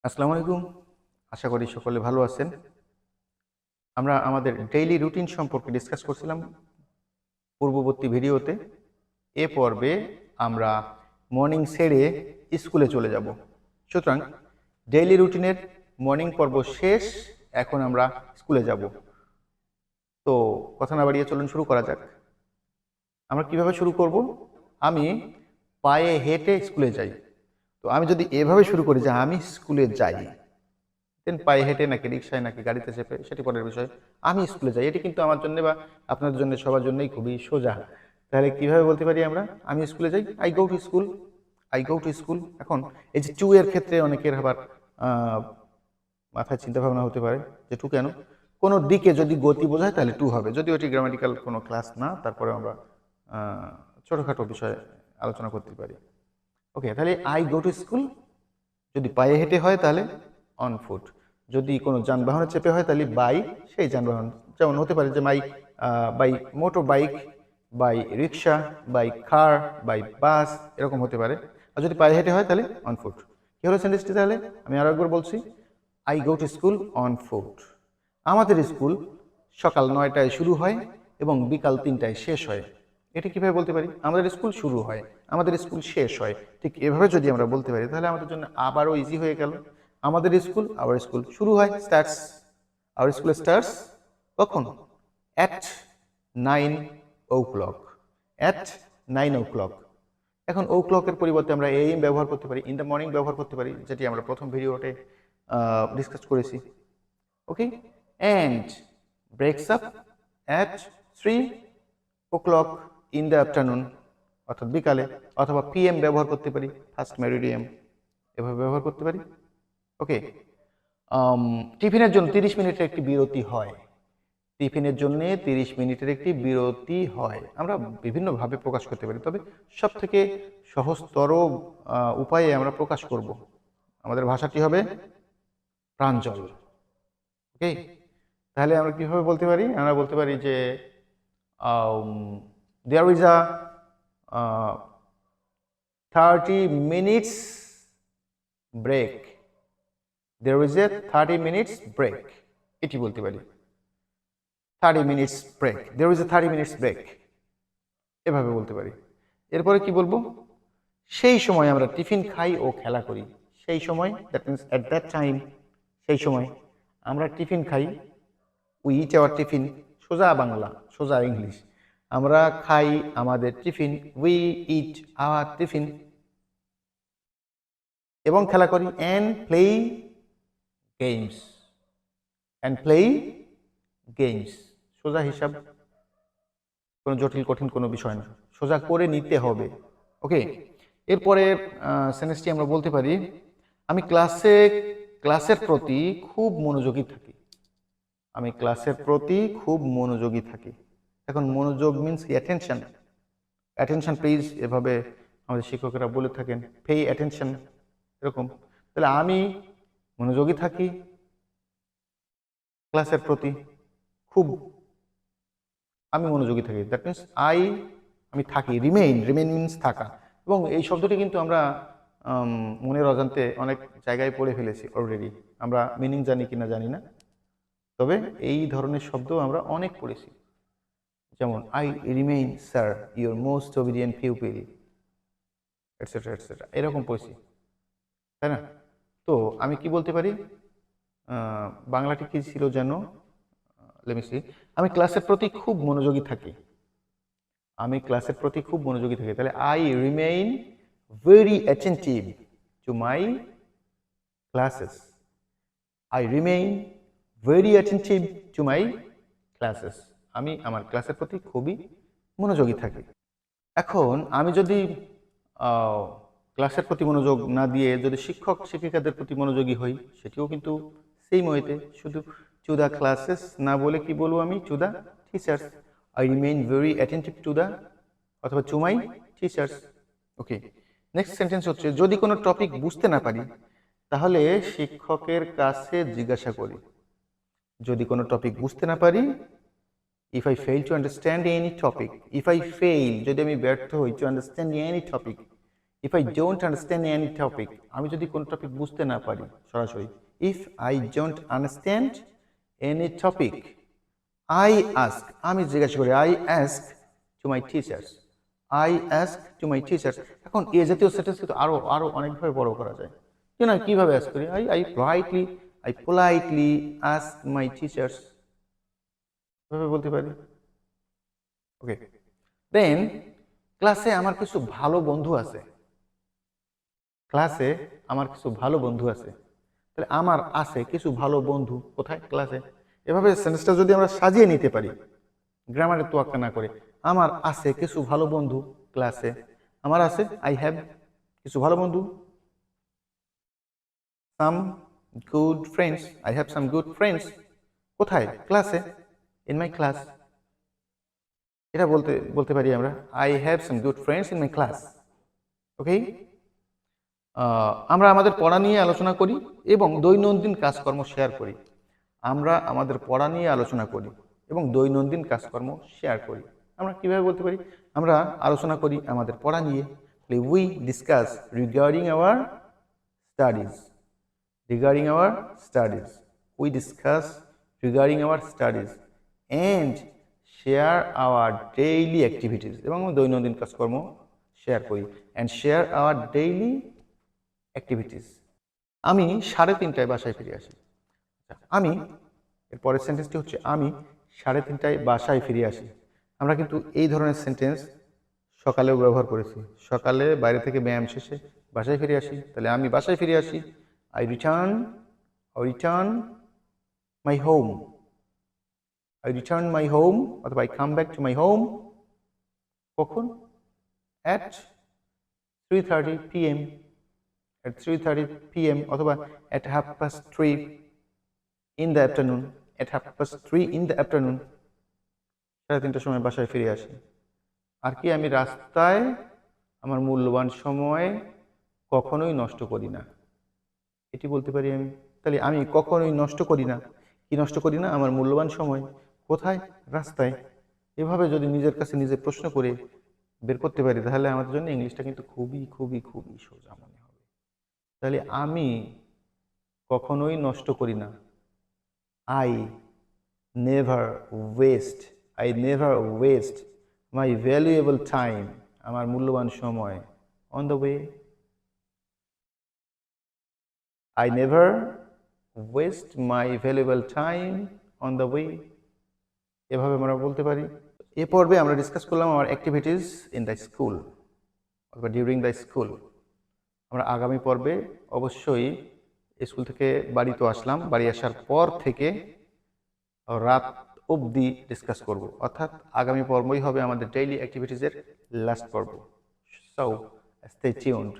আসসালামু আলাইকুম। আশা করি সকলে ভালো আছেন। আমরা আমাদের ডেইলি রুটিন সম্পর্কে ডিসকাস করছিলাম পূর্ববর্তী ভিডিওতে। এ পর্বে আমরা মর্নিং সেরে স্কুলে চলে যাব। সুতরাং ডেইলি রুটিনের মর্নিং পর্ব শেষ। এখন আমরা স্কুলে যাব। তো কথা না বাড়িয়ে চলুন শুরু করা যাক। আমরা কিভাবে শুরু করব? আমি পায়ে হেঁটে স্কুলে যাই। তো আমি যদি এভাবে শুরু করি যে আমি স্কুলে যাই, দেন পায়ে হেঁটে নাকি রিক্সায় নাকি গাড়িতে চেপে সেটি পরের বিষয়। আমি স্কুলে যাই, এটি কিন্তু আমার জন্য বা আপনার জন্য সবার জন্যই খুবই সোজা। তাহলে কিভাবে বলতে পারি আমরা আমি স্কুলে যাই? I go to school. I go to school. এখন এই যে টু এর ক্ষেত্রে অনেকের আবার মাথায় চিন্তা ভাবনা হতে পারে যে টু কেন? কোনো দিকে যদি গতি বোঝায় তাহলে টু হবে, যদিও এটি গ্রামাটিক্যাল কোনো ক্লাস না, তারপরে আমরা ছোটোখাটো বিষয়ে আলোচনা করতে পারি। ওকে, তাহলে আই গো টু স্কুল যদি পায়ে হেঁটে হয় তাহলে অন ফুট, যদি কোনো যানবাহনে চেপে হয় তাহলে বাই সেই যানবাহন, যেমন হতে পারে যে by motor bike, by rickshaw, by car, by bus, এরকম হতে পারে। আর যদি পায়ে হেঁটে হয় তাহলে অন ফুট। কি হলো সেন্টেন্সটি? তাহলে আমি আরো একবার বলছি, I go to school on foot. আমাদের স্কুল সকাল 9টায় শুরু হয় এবং বিকাল 3টায় শেষ হয়। এটা কিভাবে বলতে পারি? আমাদের স্কুল শুরু হয়, আমাদের স্কুল শেষ হয়। ঠিক এভাবে যদি আমরা বলতে পারি তাহলে আমাদের জন্য আবারও ইজি হয়ে গেল। আমাদের স্কুল, আওয়ার স্কুল শুরু হয়, স্টার্টস। আওয়ার স্কুল স্টার্টস কখন? At 9 o'clock। At 9 o'clock। এখন ও ক্লকের পরিবর্তে আমরা এএম ব্যবহার করতে পারি, ইন দ্য মর্নিং ব্যবহার করতে পারি, যেটি আমরা প্রথম ভিডিওতে ডিসকাস করেছি। Okay, and breaks up at 3 o'clock in the afternoon, অর্থাৎ বিকালে, অথবা পিএম ব্যবহার করতে পারি, ফার্স্ট মেরিডিয়াম, এভাবে ব্যবহার করতে পারি। ওকে, টিফিনের জন্য 30 মিনিটের একটি বিরতি হয়। টিফিনের জন্য 30 মিনিটের একটি বিরতি হয়। আমরা বিভিন্নভাবে প্রকাশ করতে পারি, তবে সব থেকে সহজতর উপায়ে আমরা প্রকাশ করব। আমাদের ভাষাটি হবে প্রাঞ্জল। ওকে, তাহলে আমরা কিভাবে বলতে পারি? আমরা বলতে পারি যে there is a 30 minutes break. There is a 30 minutes break, এটি বলতে পারি। 30 minutes break, there is a 30 minutes break, এভাবে বলতে পারি। এরপরে কি বলবো? সেই সময় আমরা টিফিন খাই ও খেলা করি। সেই সময়, that means at that time, সেই সময় আমরা টিফিন খাই। উই ইট আওয়ার টিফিন, সোজা বাংলা, সোজা ইংলিশ। আমরা খাই আমাদের tiffin, we eat hour tiffin, এবং খেলা করি। And play games, and play games, সোজা হিসাব, কোনো জটিল কঠিন কোনো বিষয় না, সোজা করে নিতে হবে। ওকে, এরপরে সেন্টেন্সটি আমরা বলতে পারি, আমি ক্লাসের প্রতি খুব মনোযোগী থাকি। আমি ক্লাসের প্রতি খুব মনোযোগী থাকি। এখন মনোযোগ মিন্স অ্যাটেনশন। অ্যাটেনশন প্লিজ, এভাবে আমাদের শিক্ষকেরা বলে থাকেন, পে অ্যাটেনশন, এরকম। তাহলে আমি মনোযোগী থাকি ক্লাসের প্রতি খুব, আমি মনোযোগী থাকি, দ্যাট মিনস আমি থাকি, রিমেইন, রিমেইন মিনস থাকা। এবং এই শব্দটি কিন্তু আমরা মনের অজান্তে অনেক জায়গায় পড়ে ফেলেছি অলরেডি। আমরা মিনিং জানি কিনা জানি না, তবে এই ধরনের শব্দ আমরা অনেক পড়েছি। যেমন I remain sir your most obedient pupil, etcetera etcetera, এরকম পড়েছি, তাই না? তো আমি কি বলতে পারি? বাংলাটি কি ছিল যেন? লেমিসি, আমি ক্লাসের প্রতি খুব মনোযোগী থাকি। আমি ক্লাসের প্রতি খুব মনোযোগী থাকি। তাহলে I remain very attentive to my classes. I remain very attentive to my classes. আমি আমার ক্লাসের প্রতি খুবই মনোযোগী থাকি। এখন আমি যদি ক্লাসের প্রতি মনোযোগ না দিয়ে যদি শিক্ষক শিক্ষিকাদের প্রতি মনোযোগী হই, সেটিও কিন্তু সেম ওয়েতে, শুধু টু দ্য ক্লাসেস না বলে কি বলবো আমি? To the teachers. I remain very attentive to the, অথবা to my teachers. Okay, next sentence হচ্ছে, যদি কোনো টপিক বুঝতে না পারি তাহলে শিক্ষকের কাছে জিজ্ঞাসা করি। যদি কোনো টপিক বুঝতে না পারি, if I fail to understand any topic, if I fail, যদি আমি ব্যর্থ হই, to understand any topic, if I don't understand any topic, আমি যদি কোনো টপিক বুঝতে না পারি সরাসরি, if I don't understand any topic, I ask, আমি জিজ্ঞাসা করি, I ask two my teachers, I ask two my teachers. এখন এ জাতীয় সেন্টেন্স কিন্তু আরো আরো অনেকভাবে বড় করা যায়। কেন কিভাবে আস্ক করি? I politely ask my teachers, এভাবে বলতে পারি। ওকে, দেন ক্লাসে আমার কিছু ভালো বন্ধু আছে, ক্লাসে আমার কিছু ভালো বন্ধু আছে। তাহলে আমার আছে কিছু ভালো বন্ধু কোথায়? ক্লাসে। এভাবে সেন্টেন্সটা যদি আমরা সাজিয়ে নিতে পারি গ্রামারের তোয়াক্কা না করে, আমার আছে কিছু ভালো বন্ধু ক্লাসে, আমার আছে, আই হ্যাভ কিছু ভালো বন্ধু, সাম good friends, I have some good friends, কোথায়? ক্লাসে, ইন মাই ক্লাস। এটা বলতে বলতে পারি আমরা, I have some good friends in my class. Okay, আমরা আমাদের পড়া নিয়ে আলোচনা করি এবং দৈনন্দিন কাজকর্ম শেয়ার করি। আমরা আমাদের পড়া নিয়ে আলোচনা করি এবং দৈনন্দিন কাজকর্ম শেয়ার করি। আমরা কিভাবে বলতে পারি? আমরা আলোচনা করি আমাদের পড়া নিয়ে, we discuss regarding hour studies, regarding hour studies, we discuss regarding hour studies and share our daily activities, এবং দৈনন্দিন কাজকর্ম শেয়ার করি, and share our daily activities. আমি 3:30টায় বাসায় ফিরে আসি। আমি, এর পরের সেন্টেন্সটি হচ্ছে আমি 3:30টায় বাসায় ফিরে আসি। আমরা কিন্তু এই ধরনের সেন্টেন্স সকালেও ব্যবহার করেছি। সকালে বাইরে থেকে ব্যায়াম শেষে বাসায় ফিরে আসি, তাহলে আমি বাসায় ফিরে আসি, I return my home, I return my home, অথবা I come back to my home, কখন? অ্যাট 3:30 PM, at 3:30 PM, অথবা at 3:30 in the afternoon, at 3:30 in the afternoon, 3:30টার সময় বাসায় ফিরে আসি। আর কি, আমি রাস্তায় আমার মূল্যবান সময় কখনোই নষ্ট করি না, এটি বলতে পারি আমি। তাহলে আমি কখনোই নষ্ট করি না, কি নষ্ট করি না? আমার মূল্যবান সময়। কোথায়? রাস্তায়। এভাবে যদি নিজের কাছে নিজে প্রশ্ন করে বের করতে পারি তাহলে আমাদের জন্য ইংলিশটা কিন্তু খুবই খুবই খুবই সোজা মনে হবে। তাহলে আমি কখনোই নষ্ট করি না, I never West my valuable time, আমার মূল্যবান সময়, on the way, I never West my valuable time on the way, এভাবে আমরা বলতে পারি। এ পর্বে আমরা ডিসকাস করলাম আমার অ্যাক্টিভিটিস ইন দ্য স্কুল অথবা ডিউরিং দ্য স্কুল। আমরা আগামী পর্বে অবশ্যই স্কুল থেকে বাড়ি তো আসলাম, বাড়ি আসার পর থেকে রাত অবধি ডিসকাস করব, অর্থাৎ আগামী পর্বই হবে আমাদের ডেইলি অ্যাক্টিভিটিসের লাস্ট পর্ব। So stay tuned.